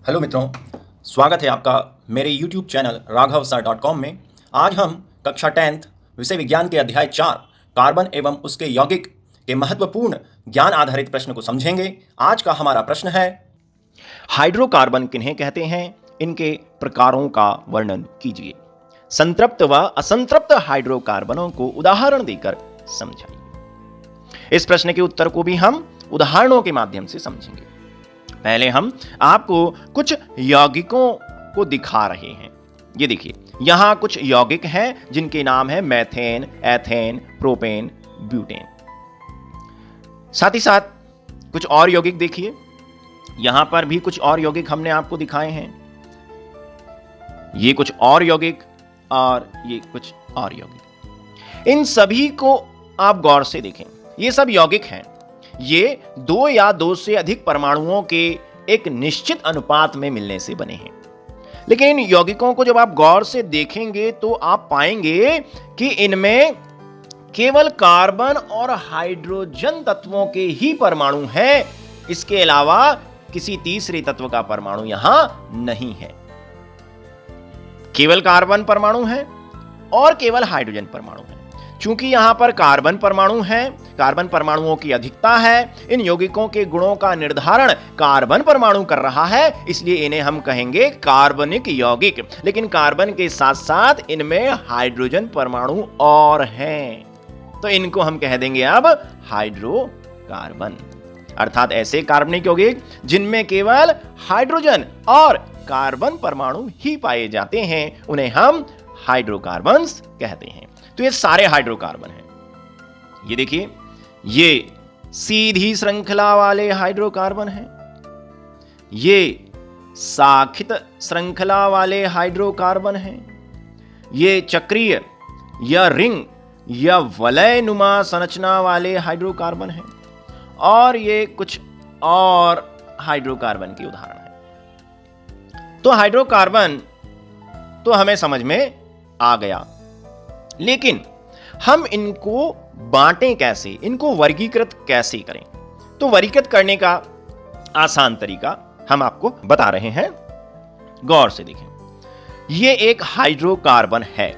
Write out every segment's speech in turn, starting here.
Hello मित्रों, स्वागत है आपका मेरे YouTube चैनल raghavsar.com में। आज हम कक्षा 10th विषय विज्ञान के अध्याय 4 कार्बन एवं उसके यौगिक के महत्वपूर्ण ज्ञान आधारित प्रश्न को समझेंगे। आज का हमारा प्रश्न है, हाइड्रोकार्बन किन्हें कहते हैं, इनके प्रकारों का वर्णन कीजिए। संतृप्त व असंतृप्त हाइड्रोकार्बनों को उदाहरण देकर समझाइए। इस प्रश्न के उत्तर को भी हम उदाहरणों के माध्यम से समझेंगे। पहले हम आपको कुछ यौगिकों को दिखा रहे हैं। ये देखिए, यहां कुछ यौगिक हैं जिनके नाम है मेथेन, एथेन, प्रोपेन, ब्यूटेन। साथ ही साथ कुछ और यौगिक देखिए, यहां पर भी कुछ और यौगिक हमने आपको दिखाए हैं। ये कुछ और यौगिक और ये कुछ और यौगिक। इन सभी को आप गौर से देखें। ये सब यौगिक हैं। ये 2 या 2 से अधिक परमाणुओं के एक निश्चित अनुपात में मिलने से बने हैं। लेकिन इन यौगिकों को जब आप गौर से देखेंगे तो आप पाएंगे कि इनमें केवल कार्बन और हाइड्रोजन तत्वों के ही परमाणु हैं। इसके अलावा किसी तीसरे तत्व का परमाणु यहां नहीं है। केवल कार्बन परमाणु है और केवल हाइड्रोजन परमाणु है। चूंकि यहां पर कार्बन परमाणु है, कार्बन परमाणुओं की अधिकता है, इन यौगिकों के गुणों का निर्धारण कार्बन परमाणु कर रहा है, इसलिए इन्हें हम कहेंगे कार्बनिक यौगिक। लेकिन कार्बन के साथ साथ इनमें हाइड्रोजन परमाणु और हैं, तो इनको हम कह देंगे अब हाइड्रोकार्बन। अर्थात ऐसे कार्बनिक यौगिक जिनमें केवल हाइड्रोजन और कार्बन परमाणु ही पाए जाते हैं, उन्हें हम हाइड्रोकार्बन्स कहते हैं। तो ये सारे हाइड्रोकार्बन हैं। ये देखिए, ये सीधी श्रृंखला वाले हाइड्रोकार्बन हैं, ये शाखित श्रृंखला वाले हाइड्रोकार्बन हैं, ये चक्रीय या रिंग या वलयनुमा संरचना वाले हाइड्रोकार्बन हैं, और ये कुछ और हाइड्रोकार्बन के उदाहरण हैं। तो हाइड्रोकार्बन तो हमें समझ में आ गया, लेकिन हम इनको बांटें कैसे, इनको वर्गीकृत कैसे करें? तो वर्गीकृत करने का आसान तरीका हम आपको बता रहे हैं। गौर से देखें। यह एक हाइड्रोकार्बन है।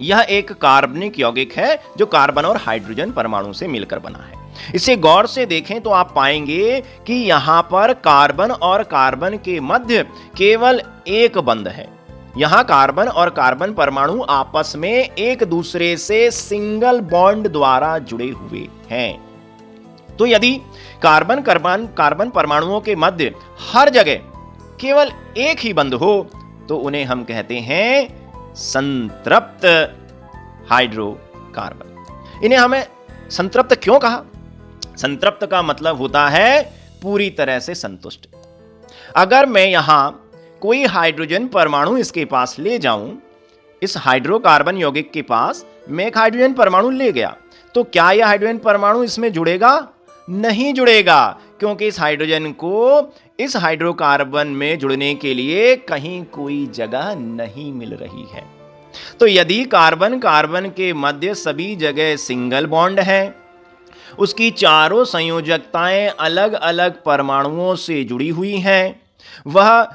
यह एक कार्बनिक यौगिक है जो कार्बन और हाइड्रोजन परमाणु से मिलकर बना है। इसे गौर से देखें तो आप पाएंगे कि यहां पर कार्बन और कार्बन के मध्य केवल एक बंध है। यहां कार्बन और कार्बन परमाणु आपस में एक दूसरे से सिंगल बॉन्ड द्वारा जुड़े हुए हैं। तो यदि कार्बन कार्बन परमाणुओं के मध्य हर जगह केवल एक ही बंध हो तो उन्हें हम कहते हैं संतृप्त हाइड्रोकार्बन। इन्हें हमें संतृप्त क्यों कहा? संतृप्त का मतलब होता है पूरी तरह से संतुष्ट। अगर मैं यहां कोई हाइड्रोजन परमाणु इसके पास ले जाऊं, इस हाइड्रोकार्बन यौगिक के पास मैं एक हाइड्रोजन परमाणु ले गया, तो क्या यह हाइड्रोजन परमाणु इसमें जुड़ेगा? नहीं जुड़ेगा, क्योंकि इस हाइड्रोजन को इस हाइड्रोकार्बन में जुड़ने के लिए कहीं कोई जगह नहीं मिल रही है। तो यदि कार्बन कार्बन के मध्य सभी जगह सिंगल बॉन्ड है, उसकी चारों संयोजकताएं अलग अलग परमाणुओं से जुड़ी हुई हैं, वह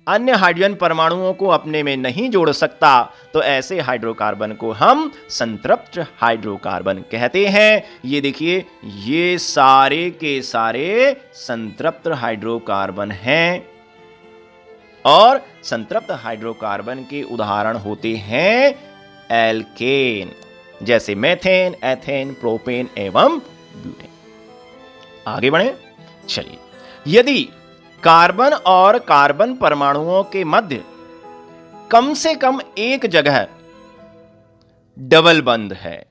अन्य हाइड्रोजन परमाणुओं को अपने में नहीं जोड़ सकता, तो ऐसे हाइड्रोकार्बन को हम संतृप्त हाइड्रोकार्बन कहते हैं। ये देखिए, ये सारे के सारे संतृप्त हाइड्रोकार्बन हैं, और संतृप्त हाइड्रोकार्बन के उदाहरण होते हैं एल्केन, जैसे मेथेन, एथेन, प्रोपेन एवं ब्यूटेन। आगे बढ़े। चलिए, यदि कार्बन और कार्बन परमाणुओं के मध्य कम से कम एक जगह डबल बंध है,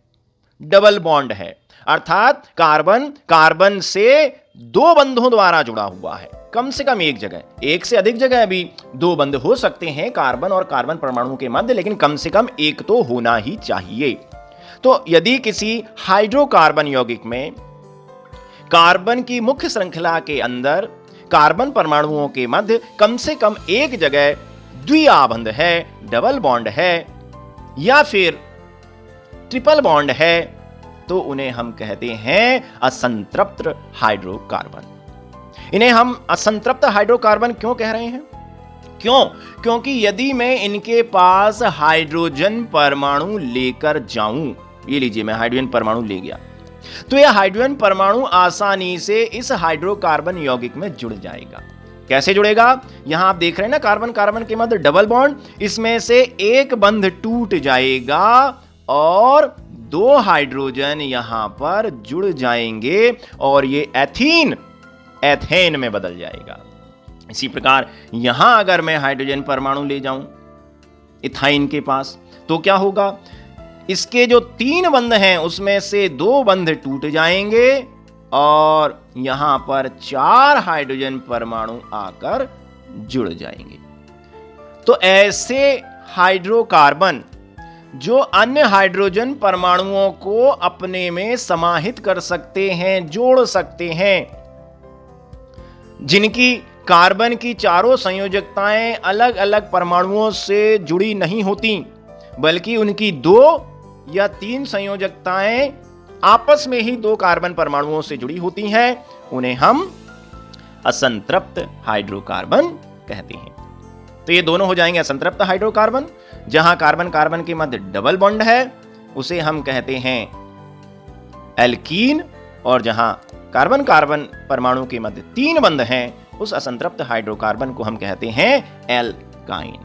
डबल बॉन्ड है, अर्थात कार्बन कार्बन से 2 बंधों द्वारा जुड़ा हुआ है, कम से कम एक जगह, एक से अधिक जगह भी 2 बंध हो सकते हैं कार्बन और कार्बन परमाणु के मध्य, लेकिन कम से कम एक तो होना ही चाहिए। तो यदि किसी हाइड्रोकार्बन यौगिक में कार्बन की मुख्य श्रृंखला के अंदर कार्बन परमाणुओं के मध्य कम से कम एक जगह द्विआबंध है, डबल बॉन्ड है, या फिर ट्रिपल बॉन्ड है, तो उन्हें हम कहते हैं असंतृप्त हाइड्रोकार्बन। इन्हें हम असंतृप्त हाइड्रोकार्बन क्यों कह रहे हैं? क्यों? क्योंकि यदि मैं इनके पास हाइड्रोजन परमाणु लेकर जाऊं, ये लीजिए मैं हाइड्रोजन परमाणु ले गया, तो यह हाइड्रोजन परमाणु आसानी से इस हाइड्रोकार्बन यौगिक में जुड़ जाएगा। कैसे जुड़ेगा? यहां आप देख रहे हैं ना, कार्बन कार्बन के मध्य डबल बॉन्ड, इसमें से एक बंध टूट जाएगा और 2 हाइड्रोजन यहां पर जुड़ जाएंगे और ये एथेन में बदल जाएगा। इसी प्रकार यहां अगर मैं हाइड्रोजन परमाणु ले जाऊं इथाइन के पास, तो क्या होगा? इसके जो 3 बंध हैं उसमें से 2 बंध टूट जाएंगे और यहां पर 4 हाइड्रोजन परमाणु आकर जुड़ जाएंगे। तो ऐसे हाइड्रोकार्बन जो अन्य हाइड्रोजन परमाणुओं को अपने में समाहित कर सकते हैं, जोड़ सकते हैं, जिनकी कार्बन की चारों संयोजकताएं अलग अलग परमाणुओं से जुड़ी नहीं होती, बल्कि उनकी 2 या 3 संयोजकताएं आपस में ही 2 कार्बन परमाणुओं से जुड़ी होती हैं, उन्हें हम असंतृप्त हाइड्रोकार्बन कहते हैं। तो ये दोनों हो जाएंगे असंतृप्त हाइड्रोकार्बन। जहां कार्बन कार्बन के मध्य डबल बॉन्ड है उसे हम कहते हैं एल्कीन, और जहां कार्बन कार्बन परमाणु के मध्य 3 बंध हैं उस असंतृप्त हाइड्रोकार्बन को हम कहते हैं एल्काइन।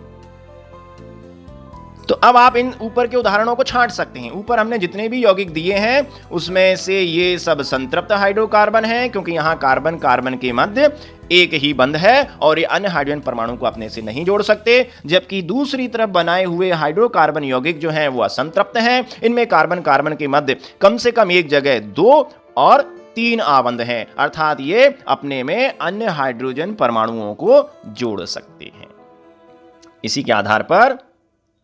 तो अब आप इन ऊपर के उदाहरणों को छांट सकते हैं। ऊपर हमने जितने भी यौगिक दिए हैं उसमें से ये सब संतृप्त हाइड्रोकार्बन हैं, क्योंकि यहां कार्बन कार्बन के मध्य एक ही बंध है और ये अन्य हाइड्रोजन परमाणु को अपने से नहीं जोड़ सकते। जबकि दूसरी तरफ बनाए हुए हाइड्रोकार्बन यौगिक जो हैं वो असंतृप्त हैं। इनमें कार्बन कार्बन के मध्य कम से कम एक जगह 2 और 3 आबंध हैं, अर्थात ये अपने में अन्य हाइड्रोजन परमाणुओं को जोड़ सकते हैं। इसी के आधार पर,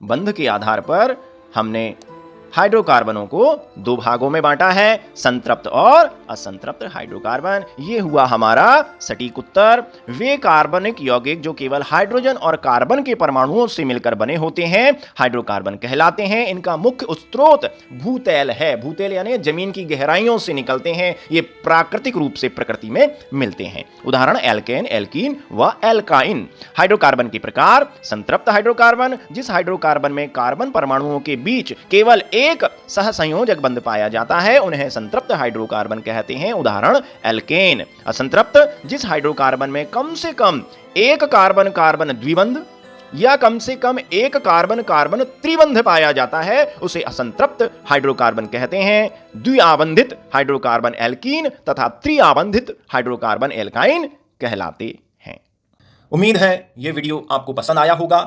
बंध के आधार पर, हमने हाइड्रोकार्बनों को 2 भागों में बांटा है, संतृप्त और असंतृप्त हाइड्रोकार्बन। ये हुआ हमारा सटीक उत्तर। वे कार्बनिक यौगिक जो केवल हाइड्रोजन और कार्बन के परमाणुओं से मिलकर बने होते हैं हाइड्रोकार्बन कहलाते हैं। इनका मुख्य स्रोत भूतैल है। भूतैल यानी जमीन की गहराइयों से निकलते हैं। ये प्राकृतिक रूप से प्रकृति में मिलते हैं। उदाहरण एल्केन, एल्कीन व एल्काइन। हाइड्रोकार्बन के प्रकार: संतृप्त हाइड्रोकार्बन, जिस हाइड्रोकार्बन में कार्बन परमाणुओं के बीच केवल एक सहसंयोजक बंध पाया जाता है उन्हें संतृप्त हाइड्रोकार्बन कहते हैं। उदाहरण एल्केन। असंतृप्त, जिस हाइड्रोकार्बन में कम से कम एक कार्बन कार्बन द्विबंध या कम से कम एक कार्बन कार्बन त्रिबंध पाया जाता है उसे असंतृप्त हाइड्रोकार्बन कहते हैं। द्विआबंधित हाइड्रोकार्बन एल्कीन तथा त्रिआबंधित हाइड्रोकार्बन एल्काइन कहलाते हैं। उम्मीद है यह वीडियो आपको पसंद आया होगा।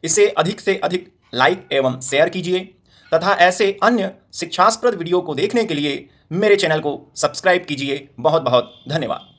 इसे अधिक से अधिक लाइक एवं शेयर कीजिए तथा ऐसे अन्य शिक्षास्पद वीडियो को देखने के लिए मेरे चैनल को सब्सक्राइब कीजिए। बहुत बहुत धन्यवाद।